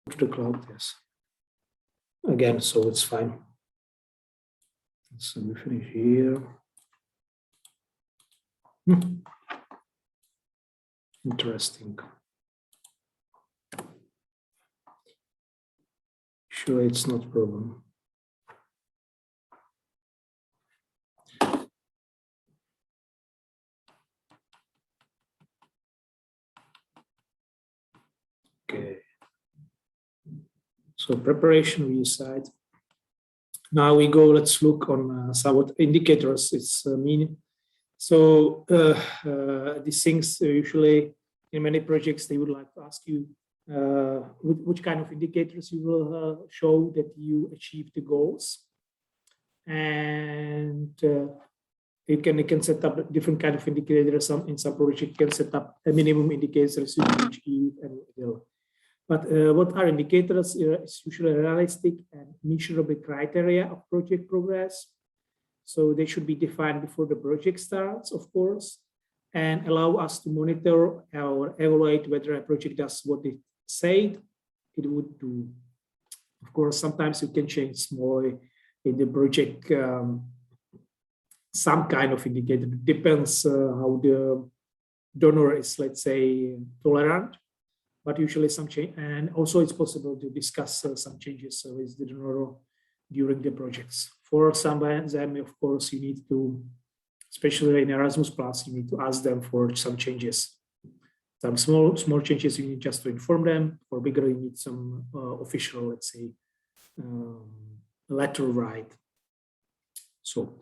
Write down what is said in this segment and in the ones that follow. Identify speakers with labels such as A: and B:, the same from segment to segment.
A: to the cloud, yes. Again, so it's fine. So we finish here. Interesting. Sure, it's not a problem. Okay. So preparation we decide. Now we go, let's look on some what indicators it's mean. So these things usually in many projects, they would like to ask you which kind of indicators you will show that you achieve the goals. And you can set up different kind of indicators. In some projects, you can set up a minimum indicators you can achieve. But what are indicators? It's usually realistic and measurable criteria of project progress. So they should be defined before the project starts, of course, and allow us to monitor or evaluate whether a project does what it said it would do. Of course, sometimes you can change small in the project, some kind of indicator. It depends how the donor is, let's say, tolerant. But usually some change, and also it's possible to discuss some changes with the donor during the projects. For some of them, of course, you need to, especially in Erasmus Plus, you need to ask them for some changes. Some small changes you need just to inform them. For bigger, you need some official, let's say, letter write. So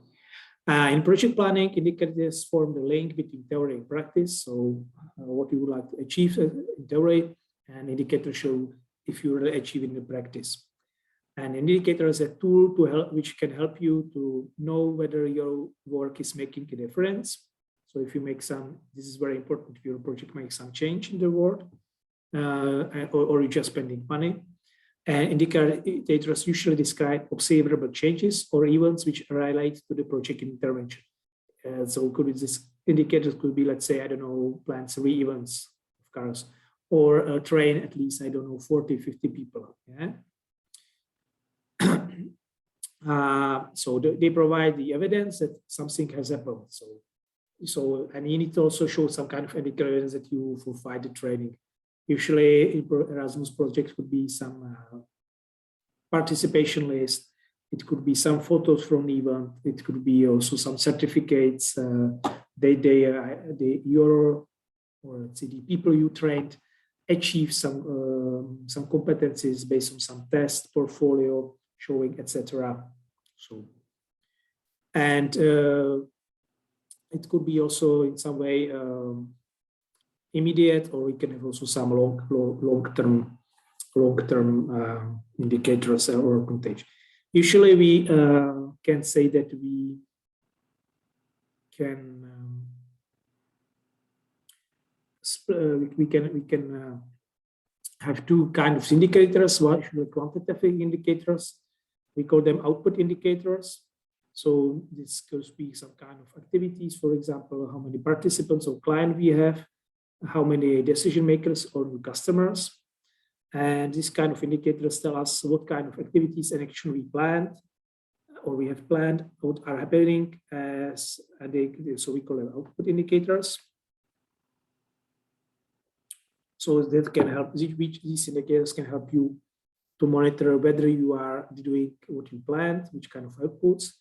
A: in project planning, indicators form the link between theory and practice. So what you would like to achieve in theory, and indicators show if you really achieve in the practice. An indicator is a tool to help, which can help you to know whether your work is making a difference. So if you make some, this is very important, if your project makes some change in the world, or you're just spending money. And indicators usually describe observable changes or events which relate to the project intervention. So could be this indicators could be, let's say, I don't know, plan 3 events of cars, or train at least, I don't know, 40, 50 people. Yeah. So they provide the evidence that something has happened. So and you need to also show some kind of evidence that you provide the training. Usually in Erasmus projects could be some participation list. It could be some photos from the event. It could be also some certificates. Your, or let's say the people you trained achieve some competencies based on some test portfolio showing, etc. So, and it could be also in some way immediate, or we can have also some long-term indicators or contagion. Usually, we can say that we can have 2 kinds of indicators. One is quantitative indicators. We call them output indicators. So this could be some kind of activities, for example, how many participants or clients we have, how many decision makers or new customers. And this kind of indicators tell us what kind of activities and action we planned or we have planned, what are happening, so we call them output indicators. So that can help, these indicators can help you to monitor whether you are doing what you planned, which kind of outputs,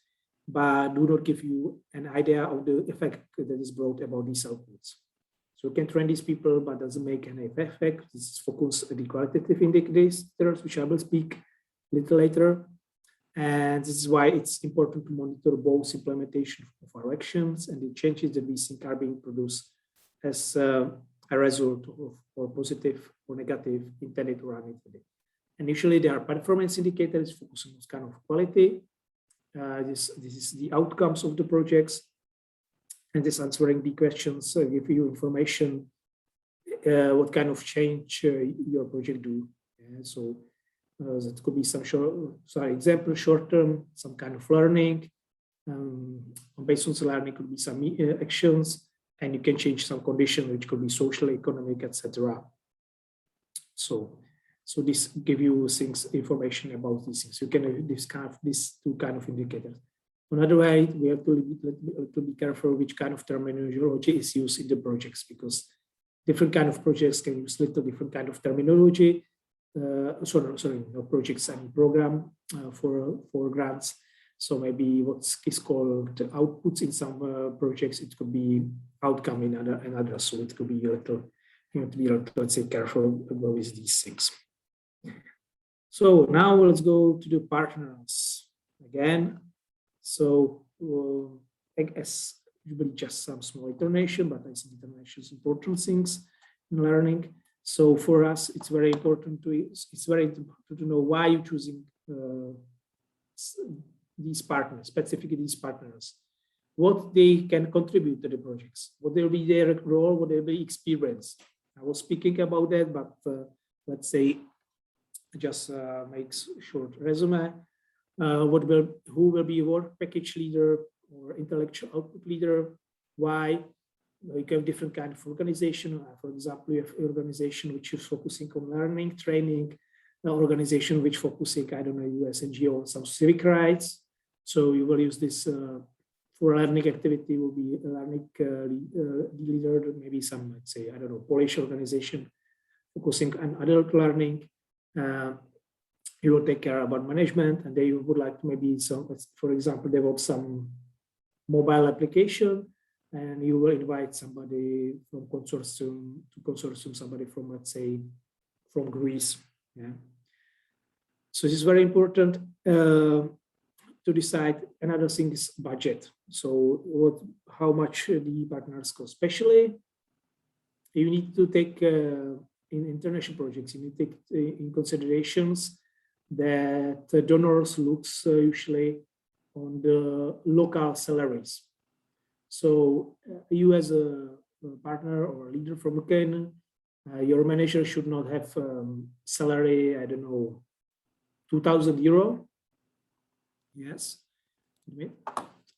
A: but do not give you an idea of the effect that is brought about these outputs. So you can train these people, but doesn't make any effect. This is focused on the qualitative indicators, which I will speak a little later. And this is why it's important to monitor both implementation of our actions and the changes that we think are being produced as a result of or positive or negative, intended or unintended. And usually there are performance indicators focusing on this kind of quality. This is the outcomes of the projects. And this answering the questions give you information what kind of change your project do. So that could be some example short-term, some kind of learning. Based on the learning could be some actions, and you can change some condition, which could be social, economic, etc. So So this give you information about these things. You can have these two kind of indicators. On the other way, we have to be careful which kind of terminology is used in the projects, because different kind of projects can use little different kind of terminology. Sorry, no projects and program for grants. So maybe what is called outputs in some projects, it could be outcome in others. So it could be a little, you have to be, let's say, careful with these things. So now let's go to the partners again. So I guess usually just some small iteration, but I think iteration is important things in learning. So for us, it's very important to know why you're choosing these partners, specifically these partners, what they can contribute to the projects, what will be their role, what will be experience. I was speaking about that, but let's say just makes short resume. Who will be work package leader or intellectual output leader? Why? You have different kind of organization. For example, you have organization which is focusing on learning, training, an organization which focusing, I don't know, US NGO on some civic rights. So you will use this for learning activity, will be a learning leader, maybe some, let's say, I don't know, Polish organization focusing on adult learning. You will take care about management, and they would like to maybe some, for example, develop some mobile application, and you will invite somebody from consortium to consortium, somebody from, let's say, from Greece. Yeah. So this is very important to decide. Another thing is budget. So how much the partners cost. Especially, you need to take in international projects, you need to take in considerations that donors looks usually on the local salaries. So you as a partner or leader from Ukraine, your manager should not have salary, I don't know, 2,000 euro. Yes,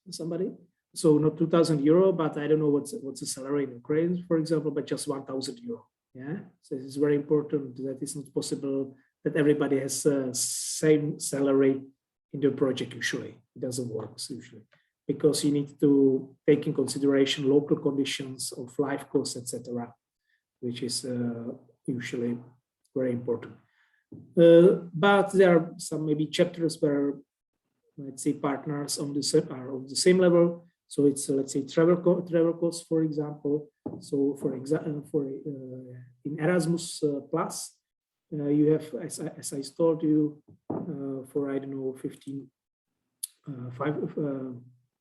A: somebody. So not 2,000 euro, but I don't know what's the salary in Ukraine, for example, but just 1,000 euro. Yeah, so it's very important that it's not possible that everybody has the same salary in the project. Usually it doesn't work usually, because you need to take in consideration local conditions of life costs, etc., which is usually very important. But there are some maybe chapters where, let's say, partners on are on the same level. So it's let's say travel costs, for example. So for example, in Erasmus Plus, you have, as I told you, for I don't know,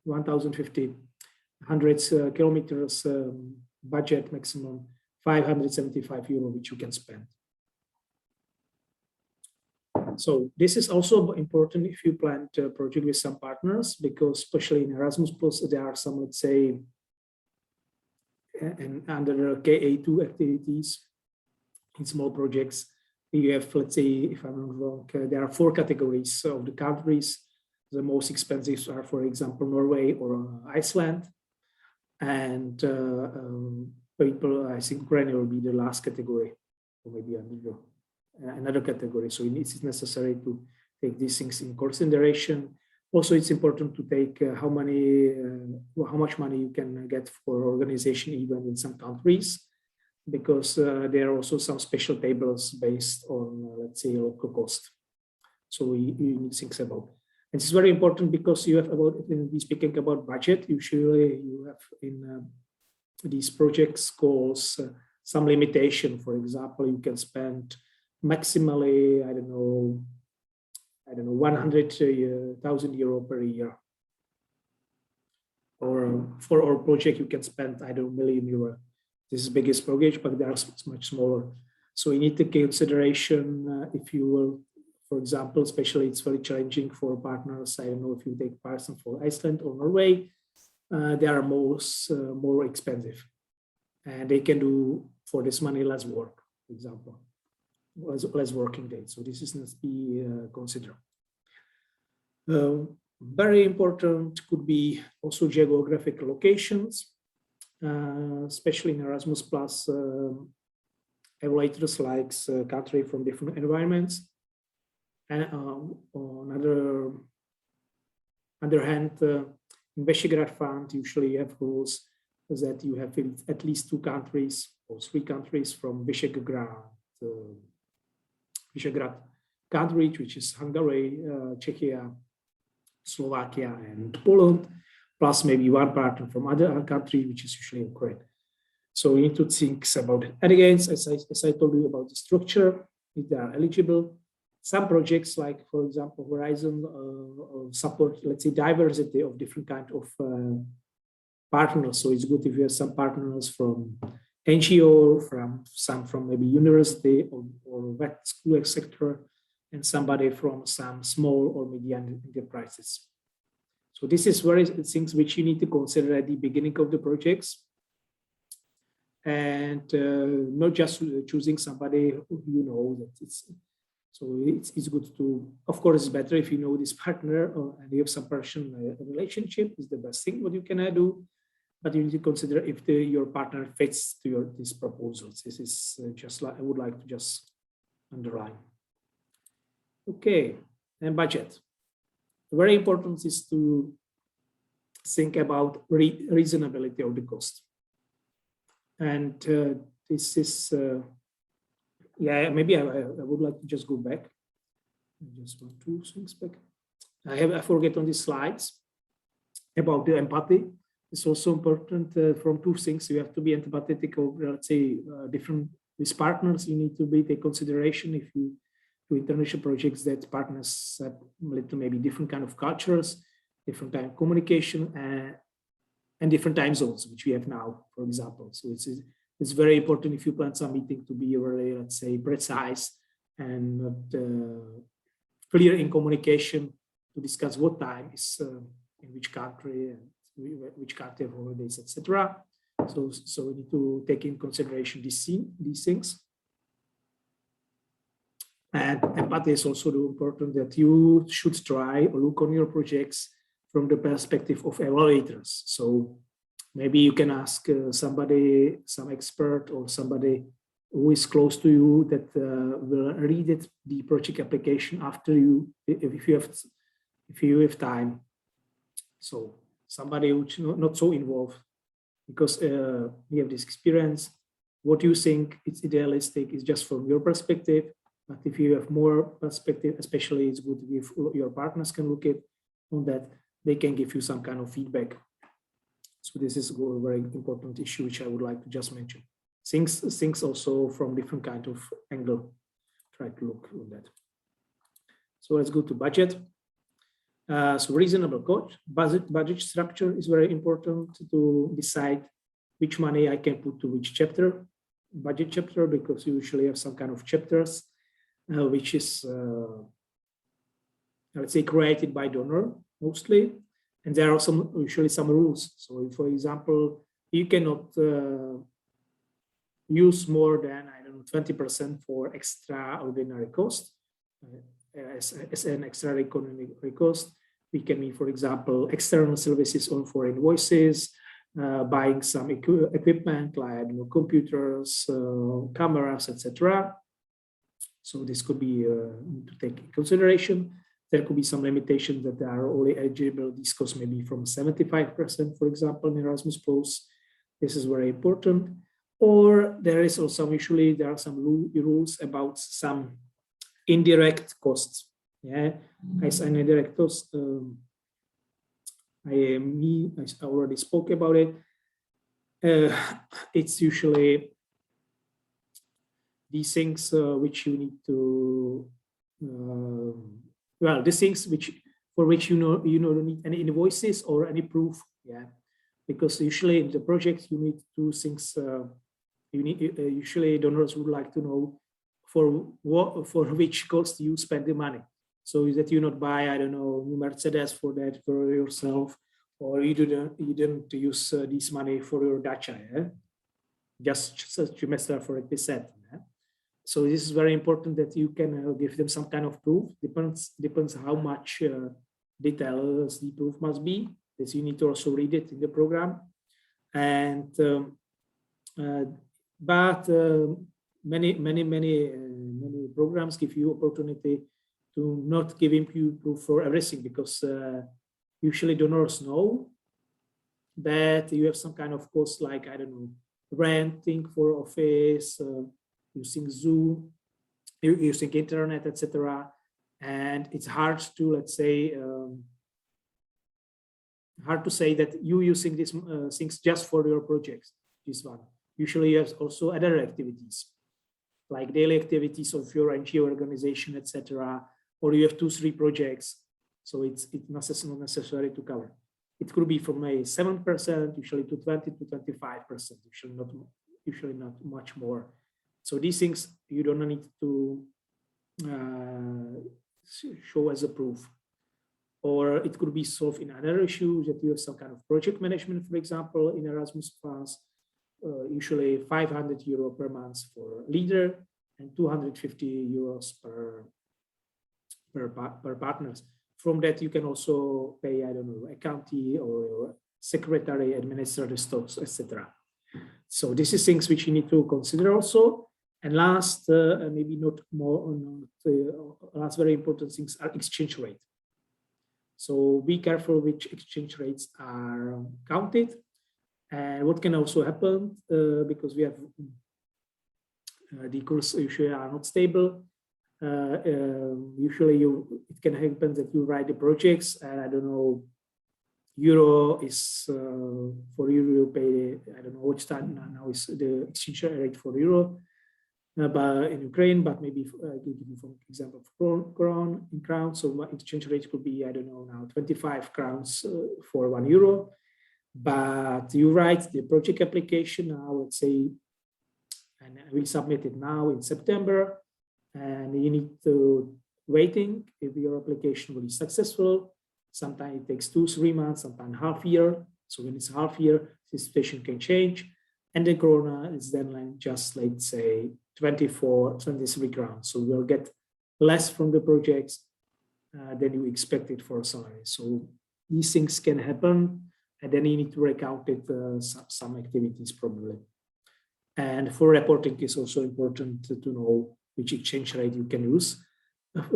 A: 1,050 hundreds kilometers budget maximum 575 euro, which you can spend. So this is also important if you plan to project with some partners, because especially in Erasmus Plus, there are some, let's say, and under the KA2 activities in small projects, you have, let's say, if I'm not wrong, there are 4 categories of the countries. The most expensive are, for example, Norway or Iceland. And people, I think Ukraine will be the last category, or maybe another category. So it is necessary to take these things in consideration. Also, it's important to take how much money you can get for organization even in some countries, because there are also some special tables based on, let's say, local cost. So you need to think about. And it's very important because you have when we speaking about budget, usually you have in these projects goals some limitation. For example, you can spend maximally, I don't know, 100,000 euro per year. Or for our project, you can spend, I don't know, €1 million. This is the biggest project, but they are much smaller. So you need to take consideration if you will, for example, especially it's very challenging for partners. I don't know if you take person for Iceland or Norway, they are more expensive, and they can do for this money less work, for example, less working days. So this is must be considered. Very important could be also geographical locations, especially in Erasmus Plus. evaluators like country from different environments. And on other hand, in Visegrad Fund, usually you have rules that you have at least 2 countries or 3 countries from Visegrad country, which is Hungary, Czechia, Slovakia, and Poland, plus maybe 1 partner from other country, which is usually Ukraine. So you need to think about it. And again, as I told you about the structure, if they are eligible. Some projects, like for example, Horizon, support, let's say, diversity of different kind of partners. So it's good if you have some partners from NGO, from maybe university or vet school sector, and somebody from some small or medium enterprises. So this is very things which you need to consider at the beginning of the projects, and not just choosing somebody who you know that it's. So it's good to, of course, it's better if you know this partner and you have some personal relationship. Is the best thing what you can do, but you need to consider if your partner fits to these proposals. This is just like I would like to just underline. Okay, and budget. Very important is to think about reasonability of the cost, and this is. Yeah, maybe I would like to just go back. Just 1, 2 things back. I forget on these slides about the empathy. It's also important from 2 things. You have to be empathetic of, let's say, different with partners. You need to take consideration if you do international projects that partners have maybe different kind of cultures, different kind of communication, and different time zones, which we have now, for example. So it's very important if you plan some meeting to be really, let's say, precise and clear in communication to discuss what time is in which country and which country have holidays, etc. So we need to take in consideration these things. And empathy is also important, that you should try or look on your projects from the perspective of evaluators. So maybe you can ask somebody, some expert or somebody who is close to you that will read it, the project application after you, if you have time. So somebody who's not so involved, because we have this experience. What you think it's idealistic is just from your perspective, but if you have more perspective, especially it's good if your partners can look at on that, they can give you some kind of feedback. So this is a very important issue which I would like to just mention. Things also from different kind of angle. Try to look at that. So let's go to budget. So reasonable cost. Budget structure is very important to decide which money I can put to which chapter, budget chapter, because you usually have some kind of chapters which is, let's say, created by donor mostly. And there are usually some rules. So, for example, you cannot use more than, I don't know, 20% for extraordinary cost as an extraordinary cost. We can mean, for example, external services or for invoices, buying some equipment like computers, cameras, etc. So this could be to take in consideration. There could be some limitations that are only eligible. These costs may be from 75%, for example, in Erasmus Plus. This is very important. Or there is also usually there are some rules about some indirect costs. Yeah, as an indirect cost, I already spoke about it. It's usually these things which you need to. Well, the things for which you don't need any invoices or any proof, yeah, because usually in the project you need 2 things. Usually donors would like to know for which cost you spend the money, so that you not buy, I don't know, new Mercedes for that for yourself, or you didn't use this money for your dacha, yeah? Just as you metaphorically said. Yeah? So this is very important that you can give them some kind of proof. Depends how much details the proof must be. This you need to also read it in the program. And but many programs give you opportunity to not giving you proof for everything, because usually donors know that you have some kind of cost, like, I don't know, renting for office, using Zoom, using internet, etc. And it's hard to, let's say, hard to say that you using these things just for your projects. This one. Usually you have also other activities, like daily activities of your NGO organization, etc. Or you have 2-3 projects, so it's not necessary to cover. It could be from a 7%, usually to 20 to 25%, usually not much more. So these things you don't need to show as a proof. Or it could be solved in other issues, that you have some kind of project management, for example, in Erasmus Plus, usually 500 euro per month for leader and 250 euros per partners. From that, you can also pay, I don't know, accounting or secretary, administrative stocks, etc. So this is things which you need to consider also. And last, maybe not more, last very important things are exchange rate. So be careful which exchange rates are counted, and what can also happen, because we have the course usually are not stable. Usually it can happen that you write the projects, and I don't know, euro is for euro you pay, I don't know which time now is the exchange rate for euro, but in Ukraine, but maybe I'll give you for example crown in crowns. So my exchange rate could be, I don't know now, 25 crowns for 1 euro. But you write the project application now, let's say, and we submit it now in September, and you need to waiting if your application will be successful. Sometimes it takes 2-3 months, sometimes half year. So when it's half year, the situation can change. And the Corona is then like just, let's say, 24, 23 crowns. So we'll get less from the projects than you expected for salary. So these things can happen, and then you need to recount it some activities probably. And for reporting, it's also important to know which exchange rate you can use.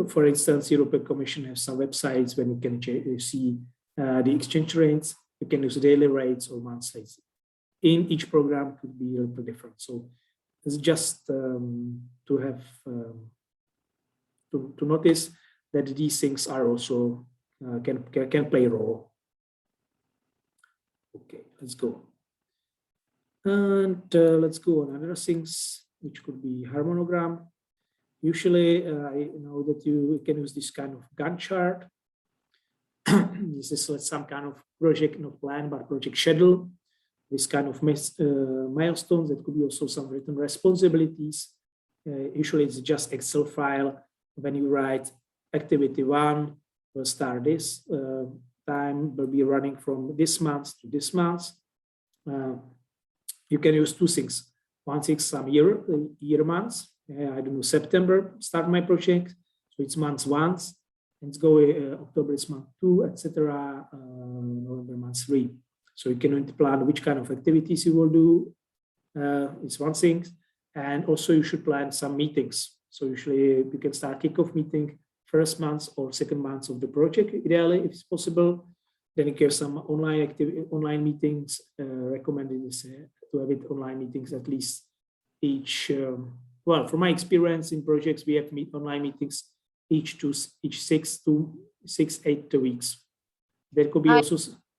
A: For instance, European Commission has some websites when you can see the exchange rates. You can use daily rates or monthly. In each program could be a little different. So it's just to have to notice that these things are also can play a role. Okay, let's go. And let's go on other things, which could be harmonogram. Usually, I know that you can use this kind of Gantt chart. This is some kind of project, not plan, but project schedule. This kind of milestones. That could be also some written responsibilities. Usually, it's just Excel file. When you write activity 1, will start this time, will be running from this month to this month. You can use 2 things. One is some year months. I don't know, September, start my project. So it's month 1, and it's go October is month 2, etc. November month 3. So you can plan which kind of activities you will do. It's one thing. And also you should plan some meetings. So usually you can start kickoff meeting first month or second month of the project, ideally, if it's possible. Then you have some online meetings. Recommended is to have it online meetings at least each. Well, from my experience in projects, we have online meetings each 6-8 weeks. There could be also,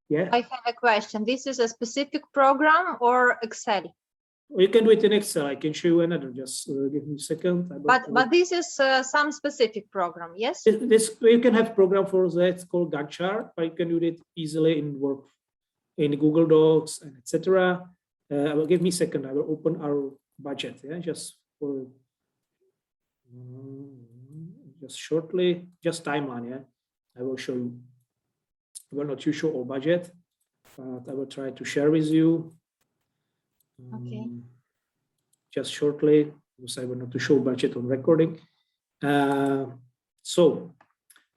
A: yeah.
B: I have a question. This is a specific program or Excel?
A: You can do it in Excel. I can show you another. Just give me a second.
B: But this is some specific program, yes?
A: This you can have program for that. It's called Gantt chart, but you can do it easily in Word, in Google Docs, and etc. Give me a second. I will open our budget. Yeah, just for just shortly, just timeline. Yeah, I will show you. I will not show all budget, but I will try to share with you.
B: Okay.
A: Just shortly, because I want to show budget on recording. So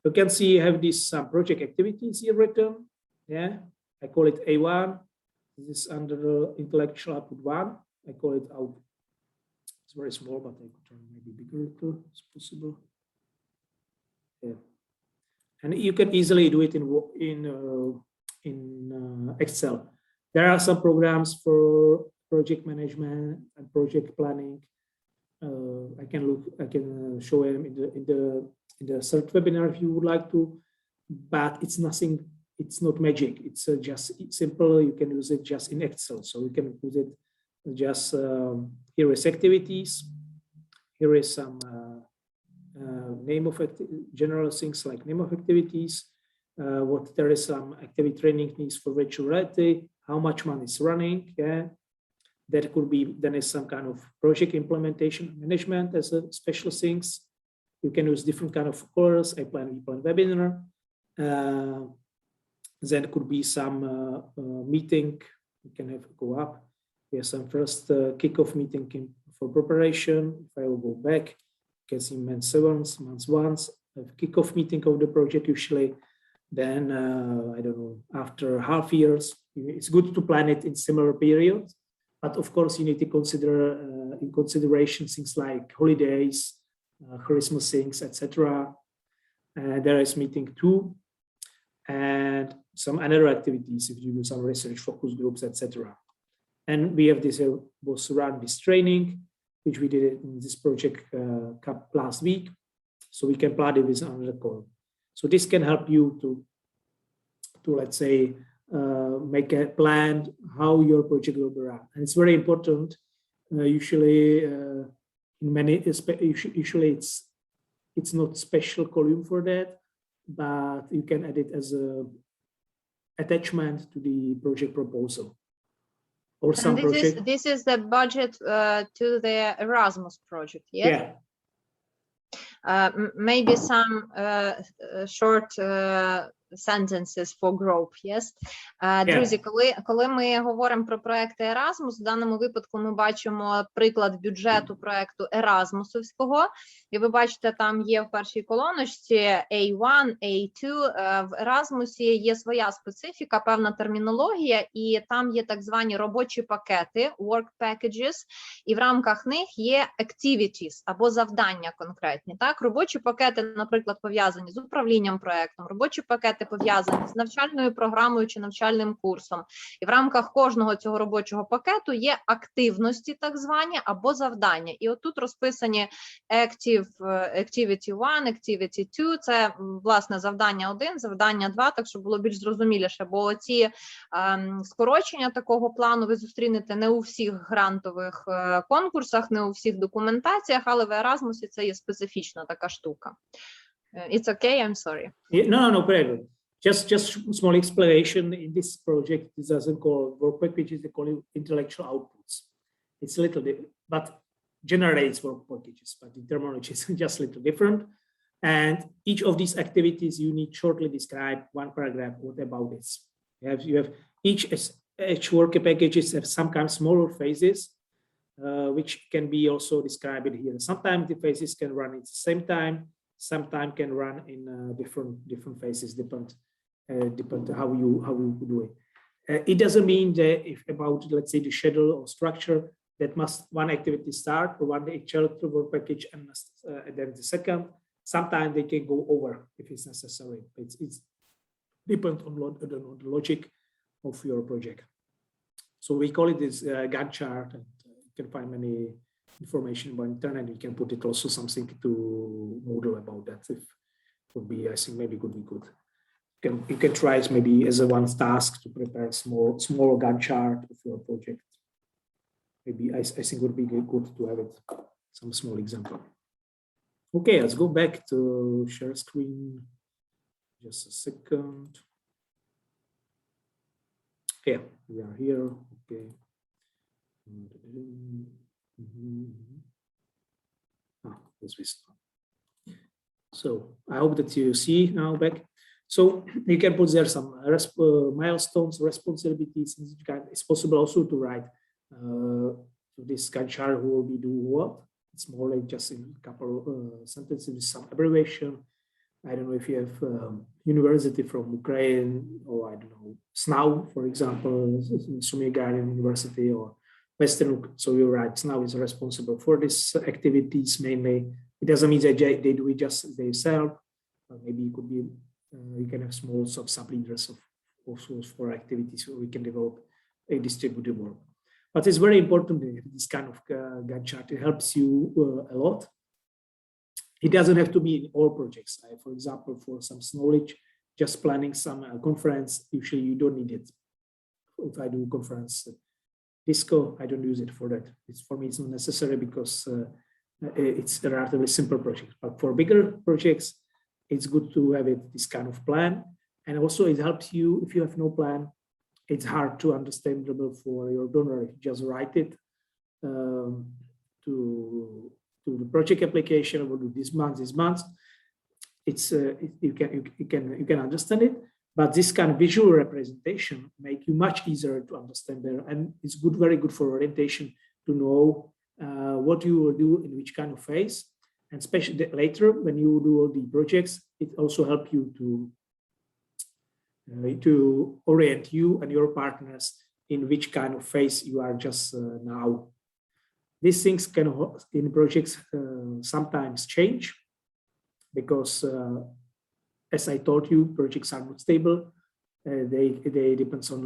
A: you can see I have these project activities here written. Yeah, I call it A1. This is under the intellectual output 1. I call it out very small, but I could turn maybe bigger too, it's possible. Yeah. And you can easily do it in Excel. There are some programs for project management and project planning. I can show them in the third webinar if you would like to, but it's nothing. It's not magic. It's just simple. You can use it just in Excel. So you can put it just here is activities. Here is some name of general things like name of activities. What there is some activity training needs for virtual reality. How much money is running? Yeah, that could be then is some kind of project implementation management as a special things. You can use different kind of colors. I plan webinar. Then it could be some meeting. We can have go up. We have some first kickoff meeting for preparation. If I will go back, you can see month 7, month 1, kickoff meeting of the project usually. Then I don't know, after half years, it's good to plan it in similar periods. But of course, you need to consider in consideration things like holidays, Christmas things, etc. There is meeting 2, and some other activities if you do some research focus groups, etc. And we have this was run this training, which we did in this project last week. So we can plot it with another call. So this can help you to let's say make a plan how your project will be run. And it's very important. Usually, in many usually it's not special column for that, but you can add it as a attachment to the project proposal. Or some project.
B: This is the budget to the Erasmus project, yes?
A: Yeah.
B: Maybe some short sentences for group, yes? Друзі, коли ми говоримо про проекти Erasmus, в даному випадку ми бачимо приклад бюджету проекту Ерасмусовського, і ви бачите, там є в першій колоночці A1, A2, в Erasmusі є своя специфіка, певна термінологія, і там є так звані робочі пакети, work packages, і в рамках них є activities, або завдання конкретні, так? Робочі пакети, наприклад, пов'язані з управлінням проектом, робочі пакети пов'язані з навчальною програмою чи навчальним курсом. І в рамках кожного цього робочого пакету є активності так звані або завдання. І отут розписані Activity 1, Activity 2, це, власне, завдання 1, завдання 2, так, щоб було більш зрозуміліше, бо ці скорочення такого плану ви зустрінете не у всіх грантових конкурсах, не у всіх документаціях, але в Erasmusі це є специфічна така штука. It's okay, I'm sorry.
A: Yeah, no problem. Just small explanation. In this project, this doesn't call work packages, they call it intellectual outputs. It's a little bit, but generates work packages, but the terminology is just a little different. And each of these activities, you need shortly describe one paragraph what about this. You have each work packages have some kind of smaller phases, which can be also described here. Sometimes the phases can run at the same time. Sometimes can run in different phases, depend how you do it. It doesn't mean that if about, let's say, the schedule or structure that must one activity start or one actual work package and then the second. Sometimes they can go over if it's necessary. It's depends on the logic of your project. So we call it this Gantt chart, and you can find many information about internet. You can put it also something to model about that. If would be, I think maybe could be good. You can try it maybe as a one task to prepare small Gantt chart of your project. Maybe I think would be good to have it some small example. Okay, let's go back to share screen. Just a second. Yeah, we are here. Okay. So I hope that you see now back. So you can put there some milestones, responsibilities. It's possible also to write this Gantt chart who will be doing what. It's more like just in a couple of sentences with some abbreviation. I don't know if you have university from Ukraine, or I don't know, SNAU, for example, Sumy Gagarin University, or Western, so you're right, now is responsible for these activities mainly. It doesn't mean that they do it just themselves. Maybe it could be, you can have small sub-leaders of also for activities where we can develop a distributed work. But it's very important that this kind of Gantt chart. It helps you a lot. It doesn't have to be in all projects. For example, for some knowledge, just planning some conference, usually you don't need it. If I do conference Disco, I don't use it for that. For me, it's not necessary because it's a relatively simple project. But for bigger projects, it's good to have this kind of plan. And also it helps you, if you have no plan, it's hard to understandable for your donor. If you just write it to the project application, we'll do this month, it's you can understand it. But this kind of visual representation make you much easier to understand better, and it's good, very good for orientation to know what you will do in which kind of phase, and especially later when you do all the projects, it also helps you to orient you and your partners in which kind of phase you are just now. These things can in projects sometimes change because. As I told you, projects are not stable. They depend on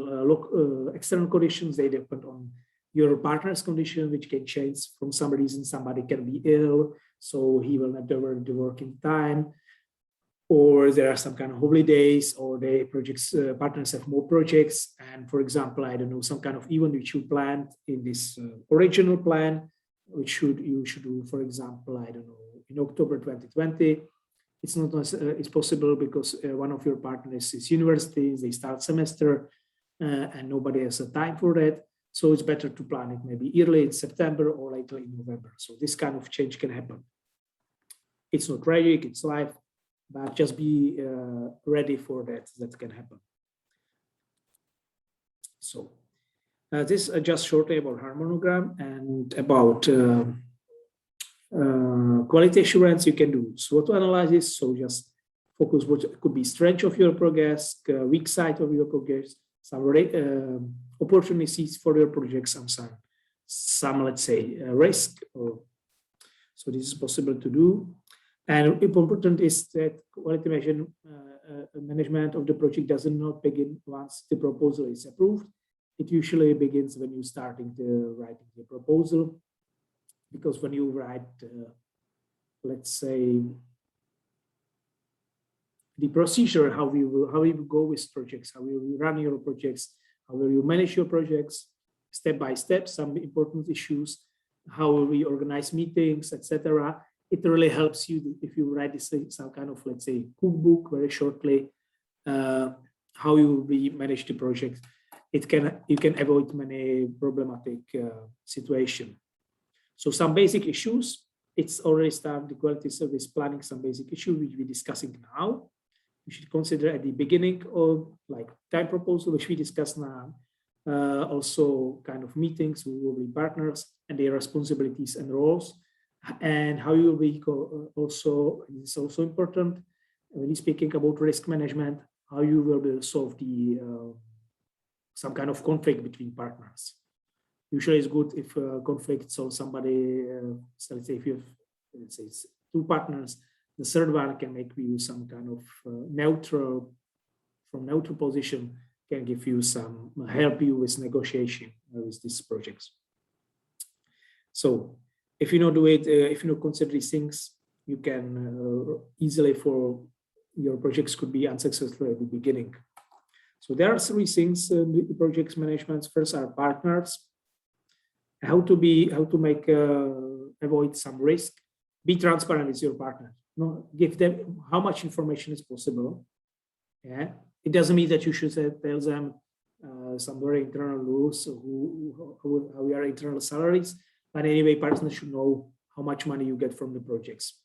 A: external conditions. They depend on your partner's condition, which can change. From some reason, somebody can be ill, so he will not deliver the work in time. Or there are some kind of holidays, or the projects partners have more projects. And for example, I don't know, some kind of event which you planned in this original plan, which you should do, for example, I don't know, in October 2020. It's not it's possible because one of your partners is university, they start semester, and nobody has a time for that. So it's better to plan it maybe early in September or later in November. So this kind of change can happen. It's not tragic, it's life, but just be ready for that. That can happen. So this is just shortly about harmonogram and about quality assurance. You can do SWOT analysis, so just focus what could be strength of your progress, weak side of your progress, some opportunities for your project, some let's say risk. So this is possible to do. And important is that quality management of the project does not begin once the proposal is approved. It usually begins when you're starting to writing the proposal. Because when you write, let's say, the procedure, how you will go with projects, how you will run your projects, how will you manage your projects, step by step, some important issues, how will we organize meetings, etc. It really helps you if you write this some kind of, let's say, cookbook very shortly, how you will manage the project. You can avoid many problematic situations. So some basic issues, it's already started the quality service planning, some basic issues which we're discussing now. You should consider at the beginning of like time proposal, which we discuss now, also kind of meetings with will be partners and their responsibilities and roles, and how you will be also, it's also important when you're speaking about risk management, how you will solve the some kind of conflict between partners. Usually it's good if conflicts or somebody, so let's say if you have, let's say it's two partners, the third one can make you some kind of neutral position, can give you some, help you with negotiation with these projects. So if you don't do it, if you don't consider these things, you can easily for your projects could be unsuccessful at the beginning. So there are three things in the projects management. First are partners. How to make avoid some risk. Be transparent with your partner. No, give them how much information is possible. Yeah, it doesn't mean that you should tell them some very internal rules, how we are internal salaries. But anyway, partners should know how much money you get from the projects.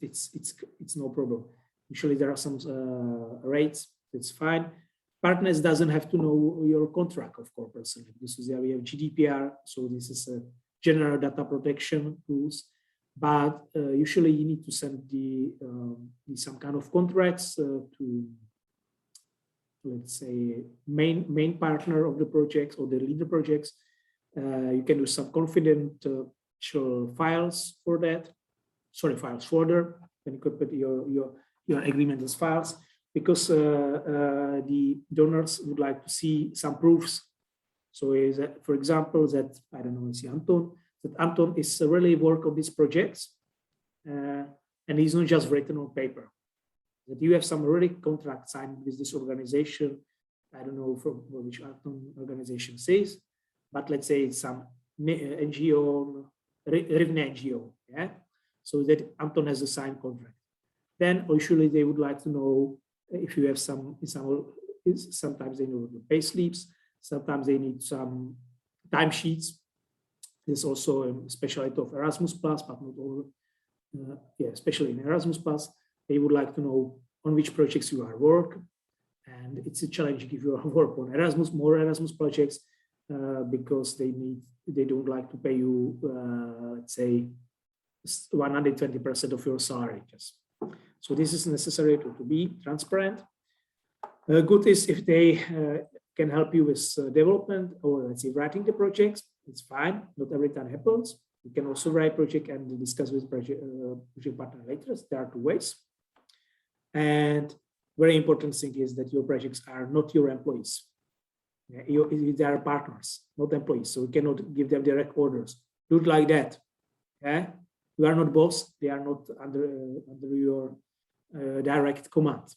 A: It's no problem. Usually there are some rates. It's fine. Partners doesn't have to know your contract, of course, personally. This is we have GDPR, so this is a general data protection rules. But usually you need to send some kind of contracts to, let's say, main partner of the projects or the leader projects, You can do some confidential files for that. Sorry, files folder. Then you could put your agreement as files, because the donors would like to see some proofs. So, is that, for example, that I don't know, is Anton, that Anton is really work on these projects, and he's not just written on paper. That you have some really contract signed with this organization. I don't know from which Anton organization says, but let's say it's some NGO, Rivne NGO, yeah. So that Anton has a signed contract. Then usually they would like to know if you have sometimes they know the pay slips, sometimes they need some timesheets. There's also a specialty of Erasmus Plus, but not all, especially in Erasmus Plus, they would like to know on which projects you are work. And it's a challenge if you work on more Erasmus projects, because they don't like to pay you, let's say, 120% of your salary. Just. So this is necessary to be transparent. Good is if they can help you with development, or let's say writing the projects, it's fine. Not every time happens. You can also write project and discuss with project partner later. There are two ways. And very important thing is that your projects are not your employees. They are partners, not employees. So we cannot give them direct orders. Do it like that. Yeah? You are not boss. They are not under your direct command.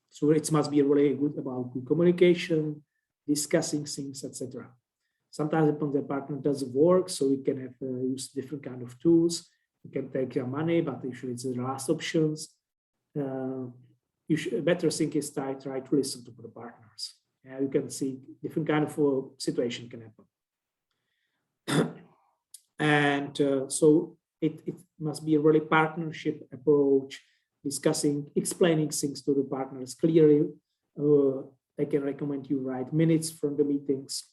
A: So it must be really good about good communication, discussing things, etc. Sometimes the partner doesn't work, so we can have use different kind of tools. You can take your money, but usually it's the last options. Better thing is try to listen to the partners. You can see different kind of situation can happen. And so it must be a really partnership approach, discussing, explaining things to the partners clearly. I can recommend you write minutes from the meetings,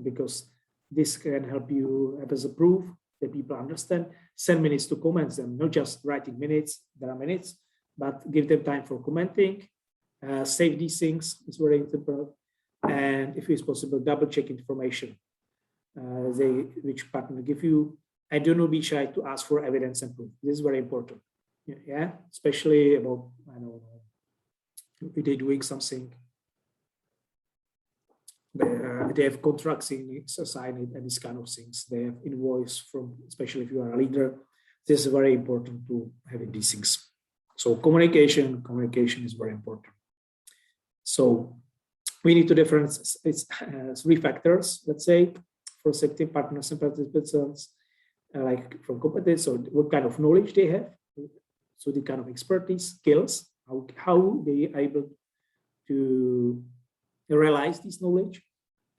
A: because this can help you have as a proof that people understand. Send minutes to comment them, not just writing minutes, there are minutes, but give them time for commenting. Save these things, it's very important. And if it's possible, double check information which partner give you. And do not be shy to ask for evidence and proof. This is very important. Yeah, especially about, I don't know, if they're doing something, they have contracts signed and these kind of things. They have invoice from, especially if you are a leader. This is very important to having these things. So communication is very important. So we need to differentiate it's 3 factors, let's say, for selecting partners and participants, like from competence, or what kind of knowledge they have. So the kind of expertise, skills, how they are able to realize this knowledge.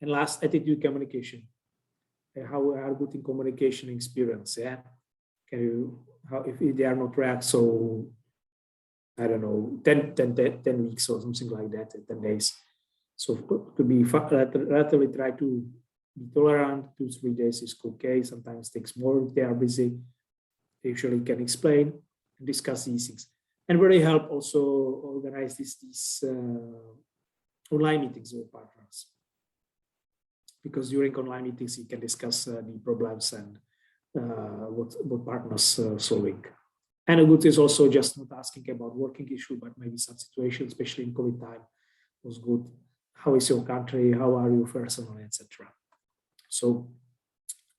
A: And last, attitude, communication. How are good in communication experience? Yeah, if they are not react, so I don't know, 10 weeks or something like that, 10 days. So to be relatively try to be tolerant, 2-3 days is okay. Sometimes it takes more if they are busy. They usually can explain and discuss these things. And really help also organize these online meetings with partners. Because during online meetings, you can discuss the problems and what partners are solving. And a good is also just not asking about working issue, but maybe some situation, especially in COVID time, was good. How is your country? How are you personally, etc. So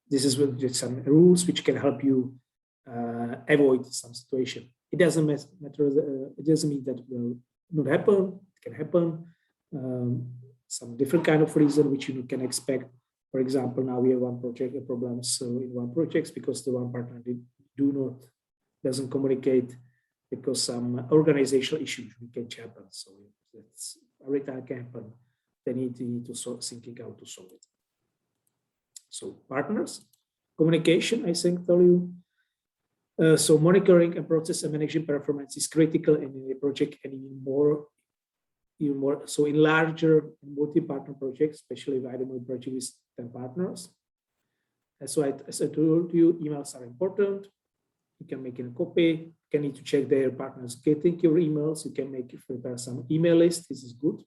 A: this is just some rules which can help you avoid some situation. It doesn't matter. It doesn't mean that will not happen. It can happen. Some different kind of reason which you can expect. For example, now we have one project problems in one project because the one partner doesn't communicate because some organizational issues can happen. So that's every time can happen. They need to thinking how to solve it. So partners, communication, I think, tell you. So monitoring and process and managing performance is critical in a project, and even more. So in larger multi-partner projects, especially if I don't know project with 10 partners. So as I told you, emails are important. You can make a copy. You can need to check their partners getting your emails. You can prepare some email list. This is good.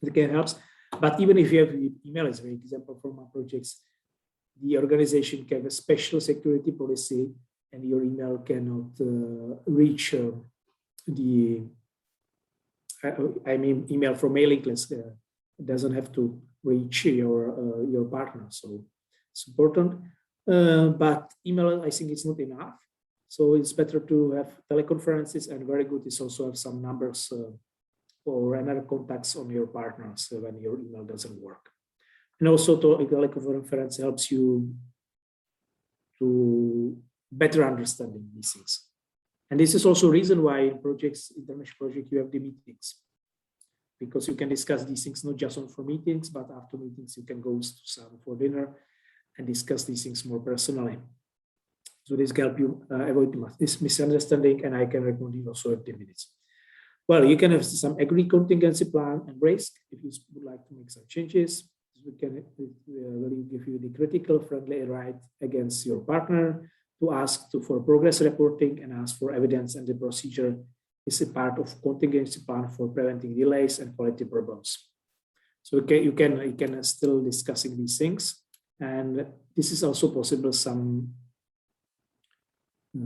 A: It can help. But even if you have email, as an example from our projects, the organization can have a special security policy, and your email cannot reach email from mailing list doesn't have to reach your partner. So it's important. But email, I think it's not enough. So it's better to have teleconferences, and very good is also have some numbers or another contacts on your partners when your email doesn't work. And also teleconference helps you to better understanding these things. And this is also a reason why in projects, international project, you have the meetings, because you can discuss these things not just for meetings, but after meetings you can go to some for dinner and discuss these things more personally. So this can help you avoid this misunderstanding, and I can recommend you also have 10 minutes. Well, you can have some agreed contingency plan and risk if you would like to make some changes. We can really give you the critical friendly right against your partner to ask for progress reporting and ask for evidence, and the procedure is a part of contingency plan for preventing delays and quality problems. So you can still discussing these things, and this is also possible. Some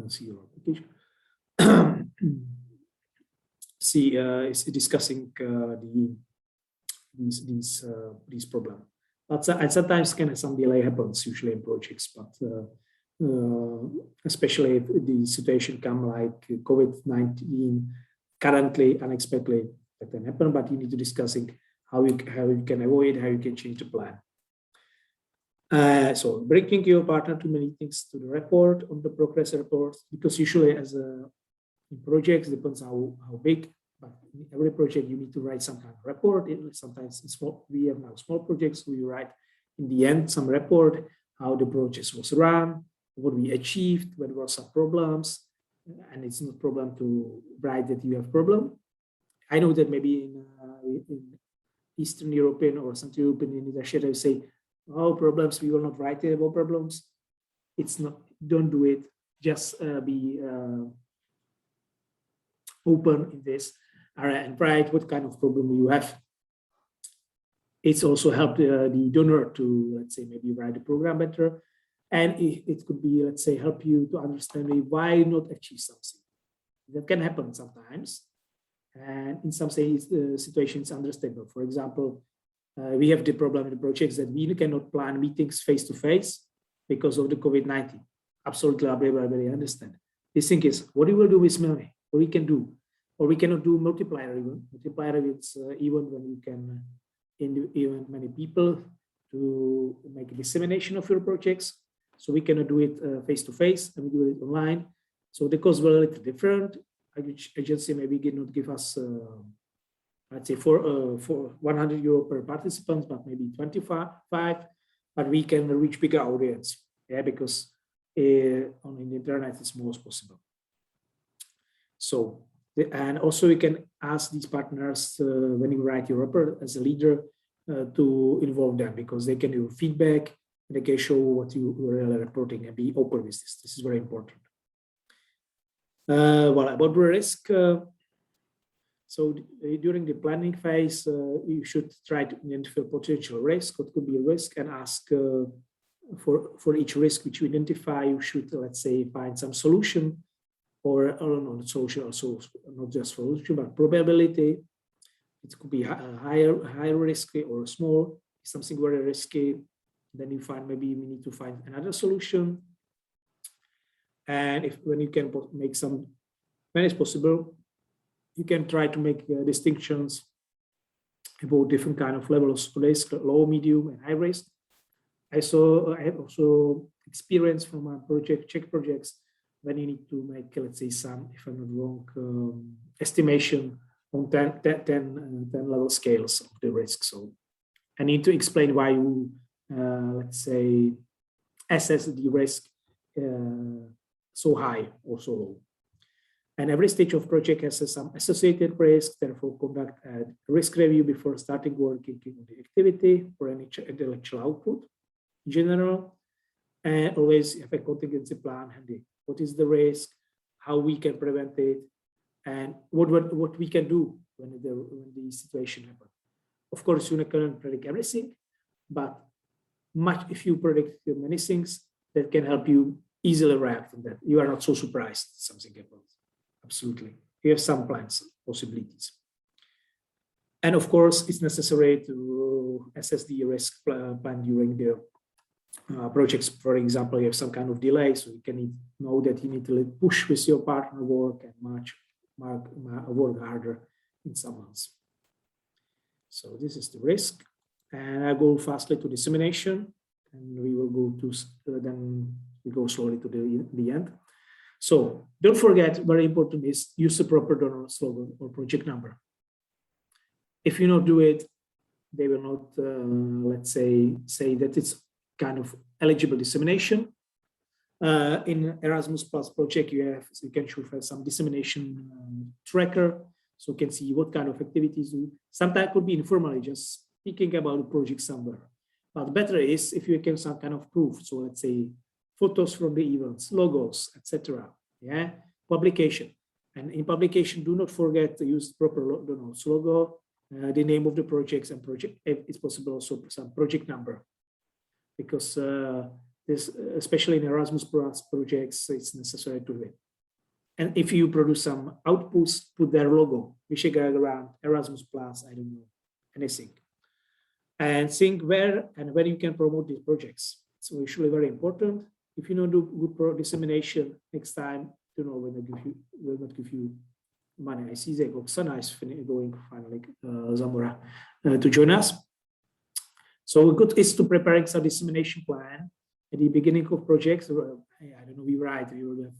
A: see your application. Is discussing these problems, but and sometimes some delay happens usually in projects, but especially if the situation come like COVID-19 currently unexpectedly, that can happen. But you need to discussing how you can avoid, how you can change the plan. So bringing your partner to many things to the report on the progress report, because usually as in projects depends how big, but in every project you need to write some kind of report. Sometimes it's small. We have now small projects, so you write in the end some report, how the project was run, what we achieved, when there were some problems, and it's not a problem to write that you have problem. I know that maybe in Eastern European or Central European leadership, they say, "Oh, problems, we will not write it about problems." It's not. Don't do it. Just be open in this area and write what kind of problem you have. It's also helped the donor to, let's say, maybe write the program better. And it could be, let's say, help you to understand why not achieve something. That can happen sometimes. And in some situations, understandable. For example, we have the problem in the projects that we cannot plan meetings face-to-face because of the COVID-19. Absolutely, I understand. The thing is, what we will do with money, what we can do, or we cannot do multiplier event. Multiplier events even when you can invite many people to make a dissemination of your projects. So we cannot do it face-to-face, and we do it online. So the costs were a little different. Agency maybe cannot give us, let's say, for €100 per participant, but maybe 25. But we can reach bigger audience, yeah, because on the internet it's most possible. So, and also you can ask these partners when you write your report as a leader to involve them, because they can do feedback. They can show what you are really reporting and be open with this. This is very important. Well, about the risk. So during the planning phase, you should try to identify potential risk, what could be a risk, and ask for each risk which you identify, you should, let's say, find some solution, or not solution, also not just solution, but probability. It could be higher risky or small, something very risky. Then you find maybe we need to find another solution. And when you can make some, when it's possible, you can try to make distinctions about different kind of levels of risk, low, medium, and high risk. I have also experience from my Czech projects when you need to make, let's say, some, if I'm not wrong, estimation on 10 level scales of the risk. So I need to explain why you, let's say, assess the risk so high or so low. And every stage of project has some associated risk, therefore conduct a risk review before starting working on the activity for any intellectual output in general. And always have a contingency plan handy. What is the risk, how we can prevent it, and what we can do when the situation happens. Of course, you cannot predict everything, but if you predict many things, that can help you easily react on that. You are not so surprised something happens. Absolutely. You have some plans, possibilities. And of course, it's necessary to assess the risk plan during the projects. For example, you have some kind of delay, so you can know that you need to push with your partner work and work harder in some months. So this is the risk. And I go fastly to dissemination, and we will go to then we go slowly to the end. So don't forget, very important is use the proper donor slogan or project number. If you not do it, they will not, let's say that it's kind of eligible dissemination. In Erasmus Plus project, you can show some dissemination tracker, so you can see what kind of activities do. Sometimes it could be informally, just speaking about the project somewhere. But better is if you can some kind of proof. So let's say photos from the events, logos, etc. Yeah, publication. And in publication, do not forget to use proper donors logo, the name of the projects and project. If it's possible, also some project number, because this, especially in Erasmus Plus projects, it's necessary to do it. And if you produce some outputs, put their logo, Michigan around Erasmus Plus, I don't know, anything. And think where and when you can promote these projects. So usually very important. If you don't do good dissemination next time, you know, will not give you money. I see that Oksana is going finally, Zamora, to join us. So good is to preparing some dissemination plan at the beginning of projects. I don't know, we will have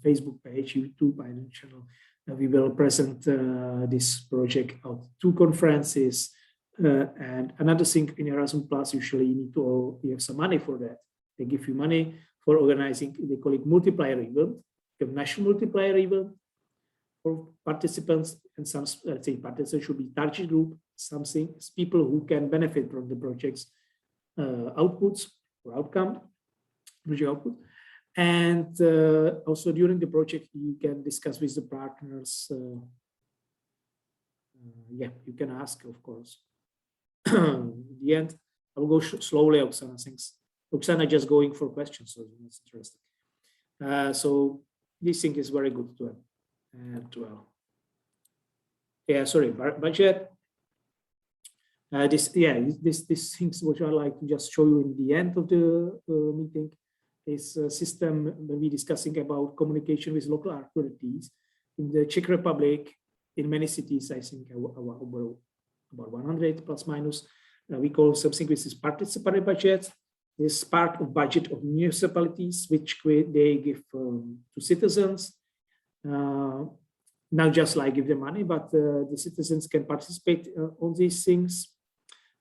A: Facebook page, YouTube, I don't channel. We will present this project out 2 conferences. And another thing in Erasmus Plus, usually you have some money for that. They give you money for organizing, they call it multiplier event, a national multiplier event for participants, and some, let's say participants should be target group, something, people who can benefit from the project's outputs or outcome, project output. And also during the project, you can discuss with the partners. Yeah, you can ask, of course. In the end, I will go slowly, Oksana thinks. Oksana just going for questions, so that's interesting. So this thing is very good to well. Yeah, sorry, budget. This things which I like to just show you in the end of the meeting is a system when we discussing about communication with local authorities in the Czech Republic. In many cities, I think about 100 plus minus. We call something which is participatory budget. This part of budget of municipalities, which they give to citizens. Not just like give them money, but the citizens can participate on these things.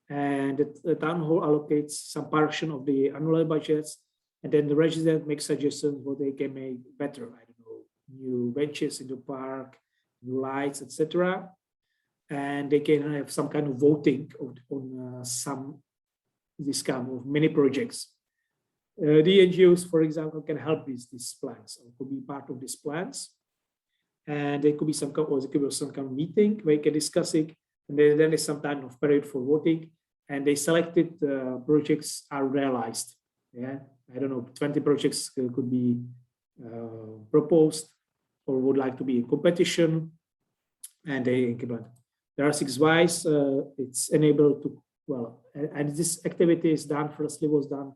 A: And the town hall allocates some portion of the annual budgets, and then the resident makes suggestions what they can make better. I don't know, new benches in the park, new lights, etc. And they can have some kind of voting on some this kind of many projects. The NGOs, for example, can help with these plans or could be part of these plans. And there could be some kind of meeting where you can discuss it. And then there's some kind of period for voting. And they selected projects are realized. Yeah, I don't know, 20 projects could be proposed or would like to be in competition, and they implement. There are 6 ways it's enabled to, well, and this activity is done, firstly was done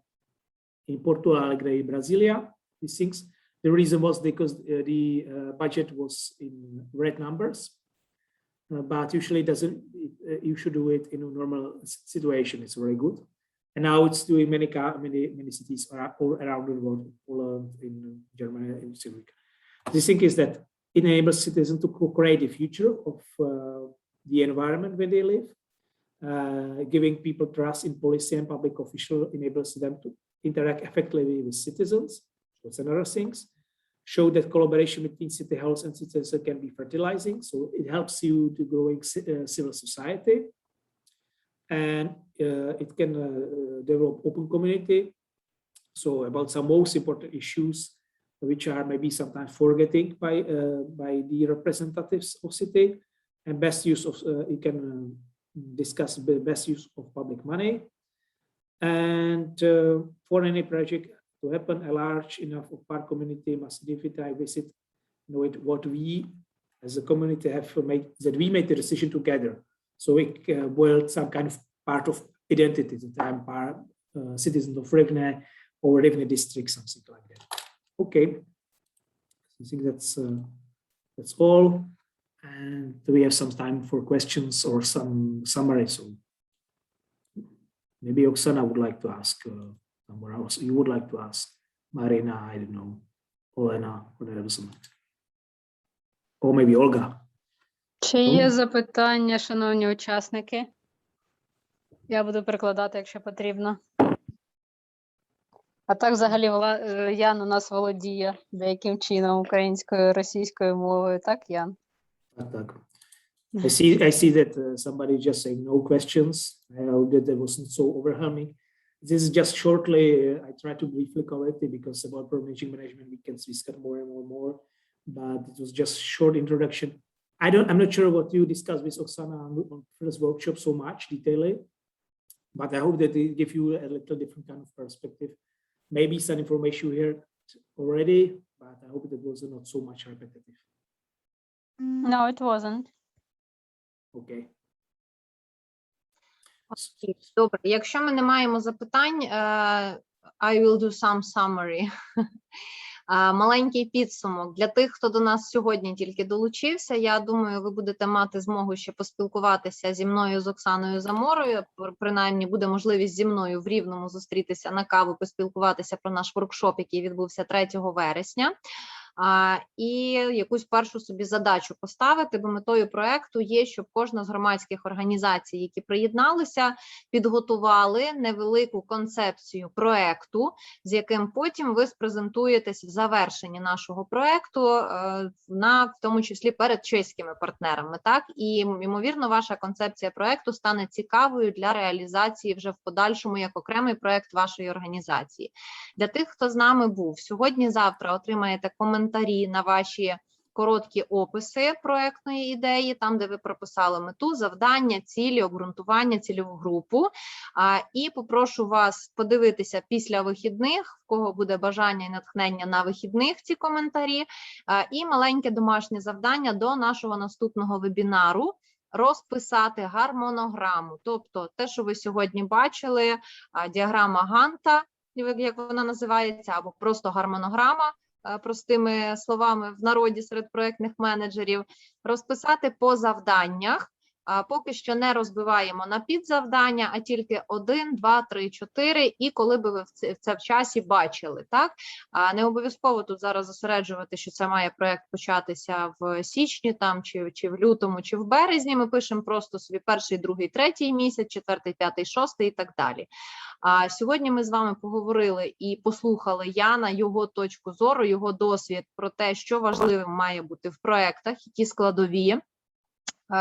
A: in Porto Alegre, Brasilia, these things. The reason was because the budget was in red numbers, but usually you should do it in a normal situation. It's very good. And now it's doing many cities all around the world, in Poland, in Germany, in Zurich. The thing is that it enables citizens to co-create the future of the environment where they live. Giving people trust in policy and public official enables them to interact effectively with citizens. That's another thing. Show that collaboration between city halls and citizens can be fertilizing. So it helps you to growing civil society. And it can develop open community. So about some most important issues, which are maybe sometimes forgetting by the representatives of city. And best use of, you can discuss the best use of public money. And for any project to happen, a large enough of park community must visit what we as a community have made, that we made the decision together. So we build some kind of part of identity, that I'm part citizen of Rivne or Rivne district, something like that. Okay, I think that's all. And we have some time for questions or some summary. So maybe Oksana would like to ask somewhere else. You would like to ask Marina, I don't know, Olena, whatever. Or maybe Olga.
C: Чи є запитання, шановні учасники? Я буду перекладати, якщо потрібно. А так, взагалі, Ян у нас володіє деяким чином українською, російською мовою. Так, Ян?
A: Так. I see that somebody just saying no questions. I hope that wasn't so overwhelming. This is just shortly, I try to briefly cover it because about permitting management, we can discuss more and more. But it was just short introduction. I'm not sure what you discussed with Oksana on first workshop so much detailedly, but I hope that it gives you a little different kind of perspective. Maybe some information you heard already, but I hope that was not so much repetitive.
C: No, it wasn't.
A: Okay.
B: Добре, якщо ми не маємо запитань, I will do some summary. Маленький підсумок. Для тих, хто до нас сьогодні тільки долучився, я думаю, ви будете мати змогу ще поспілкуватися зі мною, з Оксаною Заморою. Принаймні, буде можливість зі мною в Рівному зустрітися на каву, поспілкуватися про наш воркшоп, який відбувся 3 вересня. І якусь першу собі задачу поставити, бо метою проекту є, щоб кожна з громадських організацій, які приєдналися, підготували невелику концепцію проекту, з яким потім ви спрезентуєтесь в завершенні нашого проекту, в тому числі перед чеськими партнерами. Так? І, ймовірно, ваша концепція проекту стане цікавою для реалізації вже в подальшому як окремий проект вашої організації. Для тих, хто з нами був, сьогодні-завтра отримаєте коментарі на ваші короткі описи проектної ідеї, там, де ви прописали мету, завдання, цілі, обґрунтування, цільову групу. І попрошу вас подивитися після вихідних, в кого буде бажання і натхнення на вихідних ці коментарі. І маленьке домашнє завдання до нашого наступного вебінару – розписати гармонограму. Тобто те, що ви сьогодні бачили, діаграма Ганта, як вона називається, або просто гармонограма, простими словами в народі серед проєктних менеджерів, розписати по завданнях. Поки що не розбиваємо на підзавдання, а тільки 1, 2, 3, 4, і коли би ви це в часі бачили. Так? Не обов'язково тут зараз зосереджувати, що це має проєкт початися в січні, там, чи в лютому, чи в березні. Ми пишемо просто собі 1, 2, 3 місяць, 4, 5, 6 і так далі. Сьогодні ми з вами поговорили і послухали Яна, його точку зору, його досвід про те, що важливим має бути в проєктах, які складові.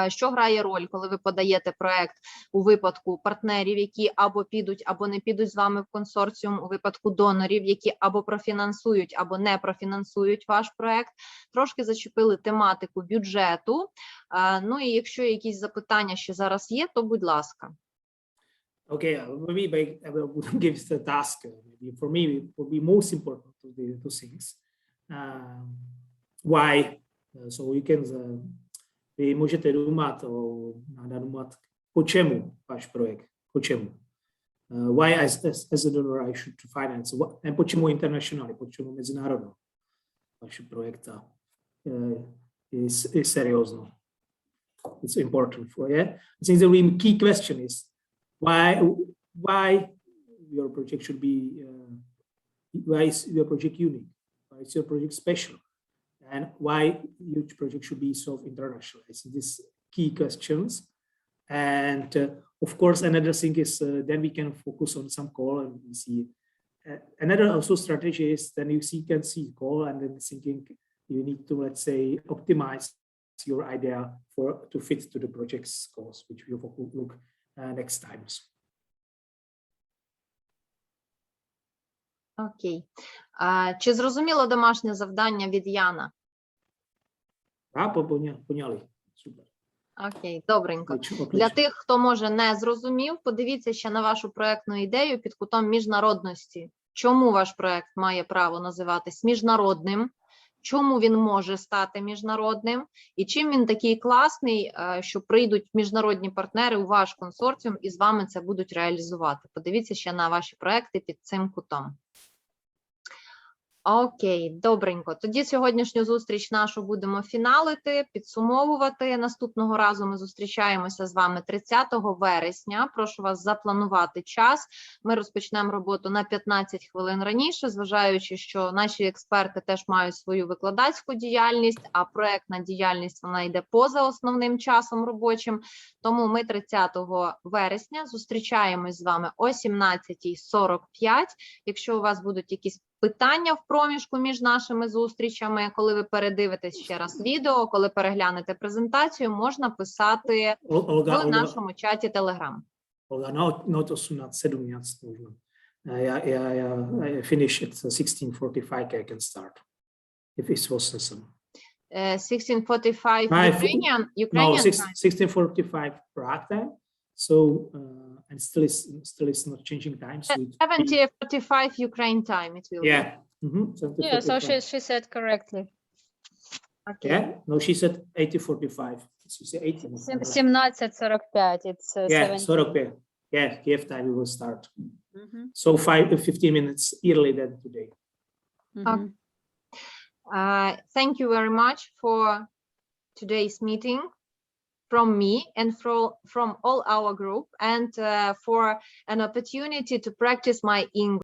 B: Що грає роль, коли ви подаєте проект у випадку партнерів, які або підуть, або не підуть з вами в консорціум, у випадку донорів, які або профінансують, або не профінансують ваш проект. Трошки зачепили тематику бюджету. Ну і якщо якісь запитання ще зараз є, то будь ласка.
A: Okay, maybe I will give the task. Maybe for me, it will be most important to the two things. Why? So you can. Vy můžete думати, po čemu váš projekt, po čemu. Why as a donor I should finance, and po čemu internationally, po čemu mezinárodno vaše projekta je seriózno. It's important for you. I think the key question is why your project should be, why is your project unique, why is your project special? And why each project should be solved internationally. So these key questions. And of course, another thing is then we can focus on some call and we see. Another also strategy is then you can see call and then thinking you need to, let's say, optimize your idea to fit to the project's goals, which we will look next times.
B: Окей. Чи зрозуміло домашнє завдання від Яна?
A: Так, поняли. Супер.
B: Окей, добренько.
A: Отлично,
B: Для
A: отлично.
B: тих, хто може не зрозумів, подивіться ще на вашу проектну ідею під кутом міжнародності. Чому ваш проект має право називатись міжнародним? Чому він може стати міжнародним? І чим він такий класний, що прийдуть міжнародні партнери у ваш консорціум і з вами це будуть реалізувати? Подивіться ще на ваші проекти під цим кутом. Окей, добренько. Тоді сьогоднішню зустріч нашу будемо фіналити, підсумовувати. Наступного разу ми зустрічаємося з вами 30 вересня. Прошу вас запланувати час. Ми розпочнемо роботу на 15 хвилин раніше, зважаючи, що наші експерти теж мають свою викладацьку діяльність, а проектна діяльність вона йде поза основним часом робочим. Тому ми 30 вересня зустрічаємось з вами о 17:45. Якщо у вас будуть якісь питання в проміжку між нашими зустрічами, коли ви передивитесь ще раз відео, коли переглянете презентацію, можна писати в нашому чаті Telegram.
A: Olga, not 18:17 možná. I finish at 16:45, I can start. If it's possible.
B: 16:45 Ukrainian
A: No,
B: time.
A: 16:45 Prague time. So, and still it's not changing time. So
B: 17:45 Ukraine time it will
A: yeah.
C: Yeah, so she said correctly.
B: be. Okay.
A: Yeah. No, she said 18:45. She said 18.
C: 17:45, it's
A: Yeah,
C: 17.
A: 45. Yeah, Kiev time we will start.
C: Mhm,
A: So 15 minutes early than today.
C: mhm.
B: Thank you very much for today's meeting from me and from all our group, and for an opportunity to practice my English.